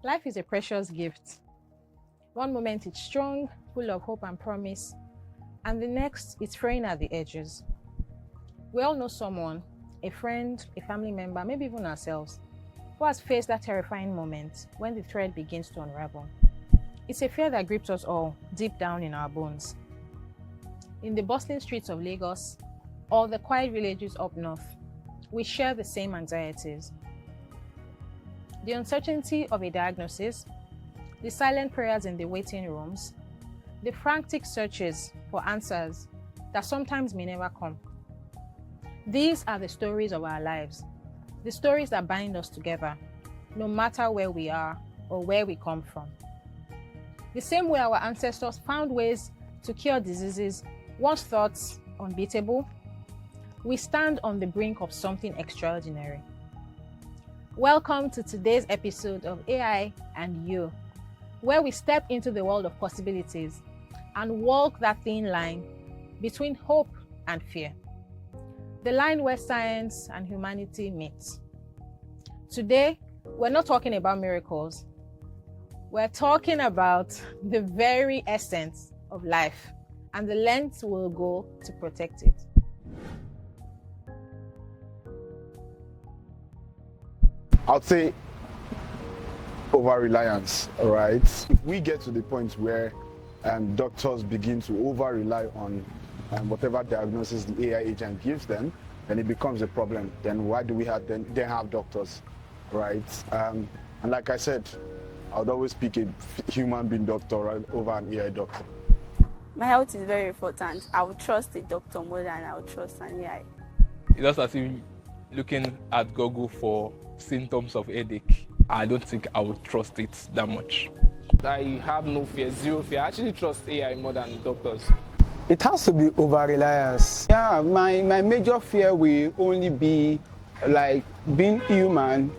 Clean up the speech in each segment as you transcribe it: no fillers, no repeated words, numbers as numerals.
Life is a precious gift. One moment it's strong, full of hope and promise, and the next it's fraying at the edges. We all know someone, a friend, a family member, maybe even ourselves, who has faced that terrifying moment when the thread begins to unravel. It's a fear that grips us all deep down in our bones. In the bustling streets of Lagos or the quiet villages up north, we share the same anxieties. The uncertainty of a diagnosis, the silent prayers in the waiting rooms, the frantic searches for answers that sometimes may never come. These are the stories of our lives, the stories that bind us together, no matter where we are or where we come from. The same way our ancestors found ways to cure diseases once thought unbeatable, we stand on the brink of something extraordinary. Welcome to today's episode of AI and You, where we step into the world of possibilities and walk that thin line between hope and fear, the line where science and humanity meet. Today, we're not talking about miracles. We're talking about the very essence of life and the lengths we'll go to protect it. I'd say over-reliance, right? If we get to the point where doctors begin to over-rely on whatever diagnosis the AI agent gives them, then it becomes a problem. Then why do we have doctors, right? And like I said, I would always pick a human being doctor over an AI doctor. My health is very important. I would trust a doctor more than I would trust an AI. It's just as if looking at Google for symptoms of headache. I don't think I would trust it that much. I have no fear, zero fear. I actually trust AI more than doctors. It has to be over-reliance. Yeah, my major fear will only be like being human,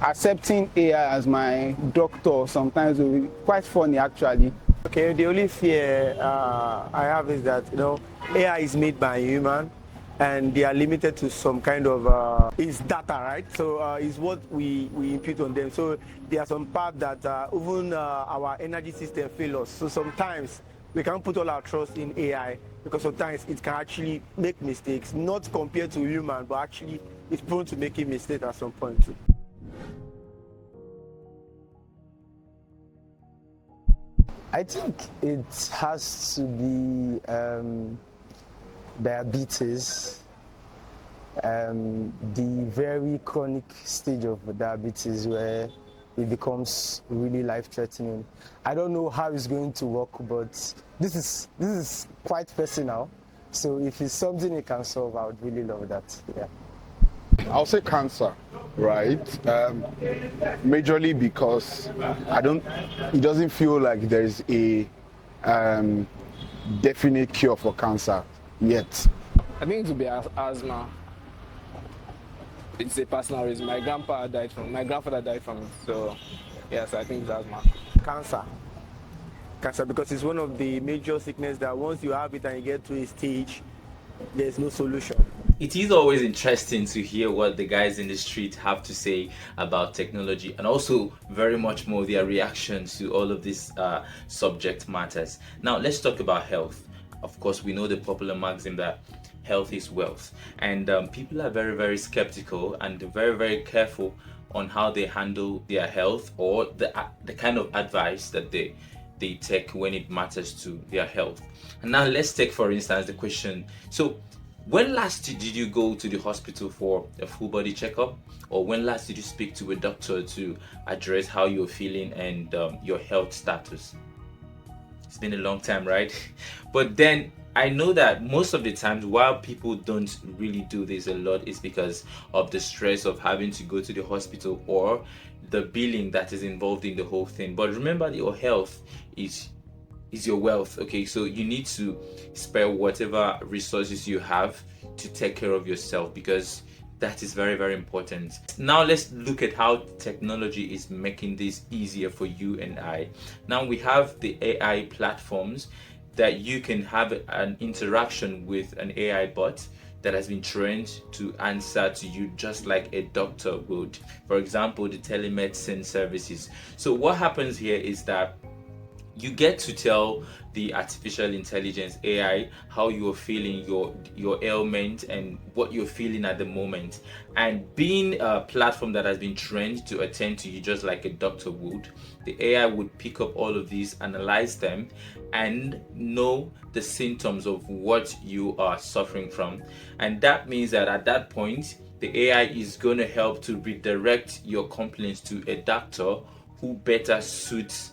accepting AI as my doctor sometimes will be quite funny actually. Okay, the only fear I have is that, AI is made by a human and they are limited to some kind of, it's data, right? So it's what we impute on them. So there are some parts that even our energy system fails us. So sometimes we can't put all our trust in AI because sometimes it can actually make mistakes, not compared to human, but actually it's prone to making mistakes at some point too. I think it has to be diabetes, the very chronic stage of diabetes where it becomes really life-threatening. I don't know how it's going to work, but this is quite personal. So if it's something it can solve, I would really love that. Yeah. I'll say cancer, right? Majorly because it doesn't feel like there's a definite cure for cancer yet. I think it would be asthma. It's a personal reason. My grandfather died from it. So, yes, I think it's asthma. Cancer, because it's one of the major sicknesses that once you have it and you get to a stage, there's no solution. It is always interesting to hear what the guys in the street have to say about technology, and also very much more their reaction to all of these subject matters. Now let's talk about health. Of course, we know the popular maxim that health is wealth, and people are very, very skeptical and very, very careful on how they handle their health or the kind of advice that they take when it matters to their health. And now let's take, for instance, the question, so when last did you go to the hospital for a full body checkup, or when last did you speak to a doctor to address how you're feeling and your health status? It's been a long time, right? But then I know that most of the times while people don't really do this a lot is because of the stress of having to go to the hospital or the billing that is involved in the whole thing. But remember that your health is your wealth, okay? So you need to spare whatever resources you have to take care of yourself, because that is very, very important. Now let's look at how technology is making this easier for you and I. Now we have the AI platforms that you can have an interaction with an AI bot that has been trained to answer to you just like a doctor would. For example, the telemedicine services. So what happens here is that you get to tell the artificial intelligence AI how you're feeling, your ailment, and what you're feeling at the moment. And being a platform that has been trained to attend to you just like a doctor would, the AI would pick up all of these, analyze them, and know the symptoms of what you are suffering from. And that means that at that point, the AI is going to help to redirect your complaints to a doctor who better suits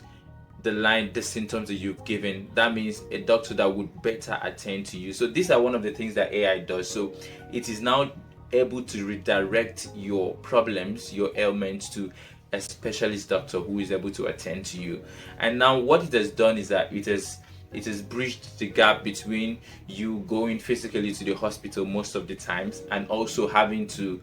the symptoms that you've given. That means a doctor that would better attend to you. So these are one of the things that AI does. So it is now able to redirect your problems, your ailments, to a specialist doctor who is able to attend to you. And now what it has done is that it has bridged the gap between you going physically to the hospital most of the times and also having to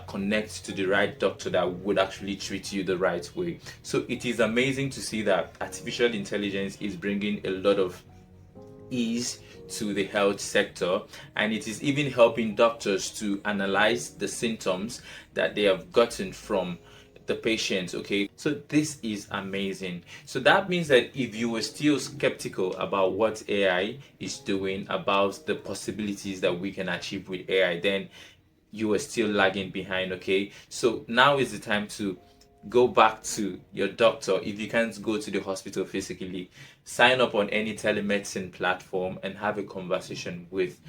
connect to the right doctor that would actually treat you the right way. So it is amazing to see that artificial intelligence is bringing a lot of ease to the health sector, and it is even helping doctors to analyze the symptoms that they have gotten from the patient. Okay, so this is amazing. So that means that if you were still skeptical about what AI is doing, about the possibilities that we can achieve with AI, then you are still lagging behind. Okay, so now is the time to go back to your doctor. If you can't go to the hospital physically, sign up on any telemedicine platform and have a conversation with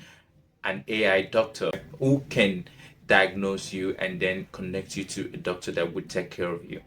an AI doctor who can diagnose you and then connect you to a doctor that would take care of you.